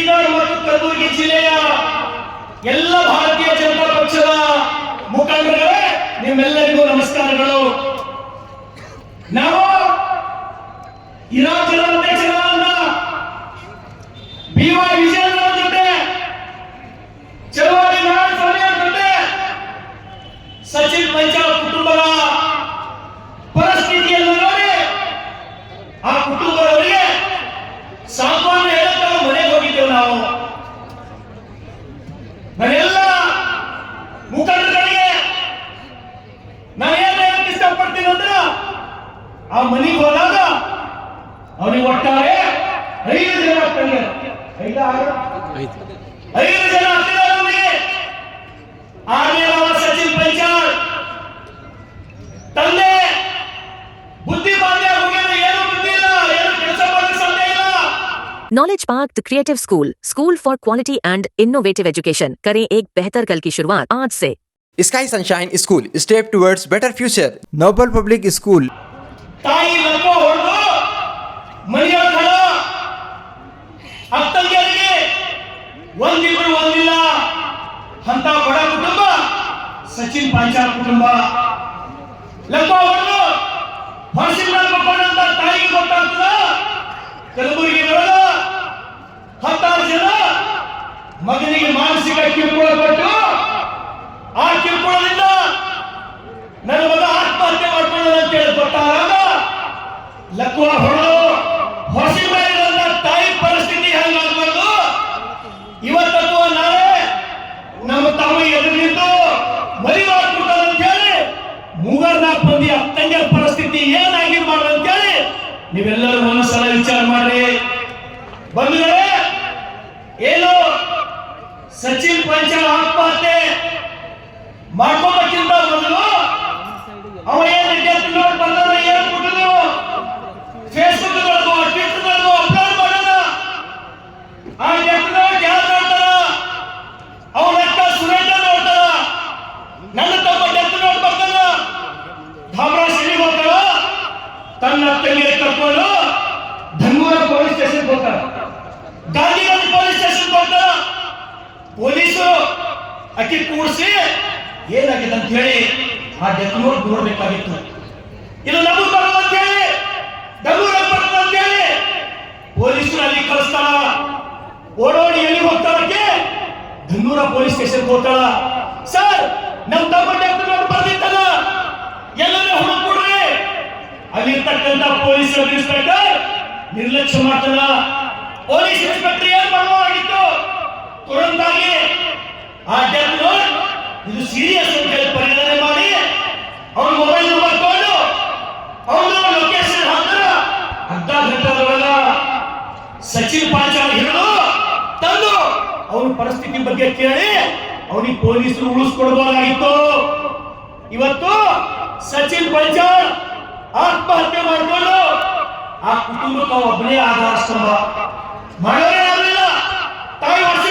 ಬೀದರ್ ಮತ್ತು ಕಲಬುರಗಿ ಜಿಲ್ಲೆಯ ಎಲ್ಲ ಭಾರತೀಯ ಜನತಾ ಪಕ್ಷದ ಮುಖಂಡರೇ, ನಿಮ್ಮೆಲ್ಲರಿಗೂ ನಮಸ್ಕಾರಗಳು. ನಾವು ಈ ರಾಜ್ಯದ ಅಧ್ಯಕ್ಷರಾದ BY ವಿಜಯೇಂದ್ರ ಜೊತೆ, ಚಲವಾದಿ ನಾರಾಯಣ ಸ್ವಾಮಿ ಅವರ ಜೊತೆ, ಸಚಿನ್ ಪಂಚಾಲ್ ಕುಟುಂಬದ ಪರಿಸ್ಥಿತಿಯನ್ನು ನೋಡಿ ಆ ಕುಟುಂಬದವರಿಗೆ ಸಾಂತ್ವನ ಹೇಳಕ್ಕೆ ಮನೆಗೆ ಹೋಗಿದ್ದೇವೆ. ನಾವು ನಾನೆಲ್ಲ ಮುಖಂಡರಿಗೆ ನಾನೇನು ಹೇಳಕ್ಕೆ ಇಷ್ಟಪಡ್ತೀನಿ ಅಂದ್ರೆ, ಆ ಮನೆಗೆ ಹೋದಾಗ ಅವನಿಗೆ ಒಟ್ಟಾರೆ 5 ಜನ ತಂದೆ, 5 ಜನ ಹತ್ತಿರವರಿಗೆ. ಆರ್ಯ ಸಚಿನ್ ಪಂಚಾಲ್ ತಂದೆ ಬುದ್ಧಿ ಬಾಧ್ಯ ಹೋಗಿಲ್ಲ, ಏನು ಬುದ್ಧಿ ಇಲ್ಲ, ಏನು ಕೆಲಸ ಮಾಡಲಿಕ್ಕೆ ಸಾಧ್ಯ ಇಲ್ಲ. Knowledge Park the creative school for quality and innovative education करें एक बेहतर कल की शुरुआत आज से। Sky Sunshine School step towards better future. Noble Public School. ತಾಯಿ ಲಕ್ಕೋ ಹೊಡೆದು ಮನೆಯ ಕಳ ಅತ್ತಂಗಿಯರಿಗೆ ಒಂದಿಬ್ರು ಒಂದಿಲ್ಲ ಅಂತ ಬಡ ಕುಟುಂಬ ಸಚಿನ್ ಪಂಚಾಲ್ ಕುಟುಂಬ. ಲಕ್ಕೋ ಹೊಡೆದು ಹೊರಸಿನ ಮಕ್ಕಳಂತ ತಾಯಿಗೆ ಗೊತ್ತಾಗ್ತದ. ಕಲಬುರಗಿ ಬರೋದ 16 ಜನ ಮಗನಿಗೆ ಮಾನಸಿಕ ಕಿರುಕುಳ ಕೊಟ್ಟು, ಆ ಕಿರುಕುಳದಿಂದ ನನ್ನ ಮಗ ಆತ್ಮಹತ್ಯೆ ಮಾಡ್ಕೊಳ್ಳೋದು ಅಂತ ಹೇಳಿ ಗೊತ್ತಾಗ ಲಕ್ಕುವ ಹೊಡೆದು ಹೊಸಿ ಮಾಡಿದ ತಾಯಿ ಪರಿಸ್ಥಿತಿ ಹೆಂಗಾಗಬಾರ್ದು. ಇವತ್ತು ನಾಳೆ ನಮ್ಮ ತಮ್ಮ ಎದುರು ನಿಂತು ಮರಿ ಮಾಡ್ಕೊಡ್ತಾರೆ ಅಂತ ಹೇಳಿ 3-4 ಮಂದಿ ಅತ್ತಂಗಿಯ ಪರಿಸ್ಥಿತಿ ಏನಾಗಿರ್ಬಾರ್ದು ಅಂತ ಹೇಳಿ ನೀವೆಲ್ಲರೂ ಒಂದ್ಸಲ ವಿಚಾರ ಮಾಡ್ರಿ. ಬಂಧುಗಳೇ, ಏನು ಸಚಿನ್ ಪಂಚಾಲ್ ಆತ್ಮಹತ್ಯೆ ಮಾಡ್ಕೋಬೇಕಿಂತ ಮೊದಲು ಅವ ಏನು ಡೆತ್ ನೋಟ್ ಬಂದ ಏನು ಕೊಟ್ಟನು, ಫೇಸ್ಬುಕ್ ಟ್ವಿಟರ್ ಅಪ್ಲೋಡ್ ಮಾಡೋಣ. ಆ ಡೆತ್ ನೋಟ್ ಯಾರು ನೋಡ್ತಾರ? ಅವನ ಅಕ್ಕ ಸುರೇಶ ನೋಡ್ತಾರ. ನನ್ನ ತಮ್ಮ ಡೆತ್ ನೋಟ್ ಬರ್ತಾನ, ಧಾಮರಾ ಸಿಟಿಗೆ ಹೋಗ್ತಾರ, ತನ್ನ ತಂಗಿಗೆ ಕರ್ಕೊಂಡು ಧನ್ಗೂರ ಪೊಲೀಸ್ ಸ್ಟೇಷನ್ ಹೋಗ್ತಾರ, ಗಾಂಧಿಗಂಜ್ ಪೊಲೀಸ್ ಸ್ಟೇಷನ್ ಹೋಗ್ತಾರ. ಪೊಲೀಸರು ಅಕ್ಕಿ ಕೂಡಿಸಿ ಏನಾಗಿದೆ ಅಂತ ಹೇಳಿ ಆ ಡೆತ್ ನೋಟ್ ನೋಡ್ಬೇಕಾಗಿತ್ತು. ಇದು ನಮಗ್ ಬರೋದು ಅಂತ ಹೇಳಿ, ಬೆಂಗಳೂರಿಗೆ ಬರೋದು ಅಂತ ಹೇಳಿ ಪೊಲೀಸರು ಅಲ್ಲಿ ಕಳಿಸ್ತಾರ. ಓಡೋಡಿ ಎಲ್ಲಿ ಹೋಗ್ತಾರಕ್ಕೆ ಧನ್ನೂರ ಪೊಲೀಸ್ ಸ್ಟೇಷನ್ ಹೋಗ್ತಾಳ. ಸರ್, ನಮ್ ತಮ್ಮ ಡೆತ್ ನೋಟ್ ಬರ್ದಿತ್ತಲ್ಲ, ಎಲ್ಲರೂ ಹುಡುಕೊಡ್ರಿ. ಅಲ್ಲಿರ್ತಕ್ಕಂಥ ಪೊಲೀಸ್ ಇನ್ಸ್ಪೆಕ್ಟರ್ ನಿರ್ಲಕ್ಷ್ಯ ಮಾಡ್ತಾನ. ಪೊಲೀಸ್ ಇನ್ಸ್ಪೆಕ್ಟರ್ ಏನ್ ಮಾಡಲಾಗಿತ್ತು, ತುರಂತಾಗಿ ಆ ಡೆತ್ ನೋಟ್ ಇದು ಸೀರಿಯಸ್ ಅಂತ ಹೇಳಿ ಪರಿಗಣನೆ ಮಾಡಿ ಅವ್ರ ಮೊಬೈಲ್ ನಂಬರ್ ತಗೊಂಡು ಅವನು ಲೊಕೇಶನ್ ಹಾಕಿದ್ರ ಅರ್ಧ ಗಂಟೆದೊಳಗ ಸಚಿನ್ ಪಂಚಾಲ್ ಹಿಡಿದು ತಂದು ಅವನ ಪರಿಸ್ಥಿತಿ ಬಗ್ಗೆ ಕೇಳಿ ಅವನಿಗೆ ಪೊಲೀಸರು ಉಳಿಸ್ಕೊಡ್ಬೋದಾಗಿತ್ತು. ಇವತ್ತು ಸಚಿನ್ ಪಂಚಾಲ್ ಆತ್ಮಹತ್ಯೆ ಮಾಡಿಕೊಂಡು ಆ ಕುಟುಂಬಕ್ಕೆ ಒಬ್ಬನೇ ಆಧಾರ ಸ್ತಂಭ. ಮಾಡೋರೇ ಆಗಲಿಲ್ಲ. ತಾಯಿ ವರ್ಷ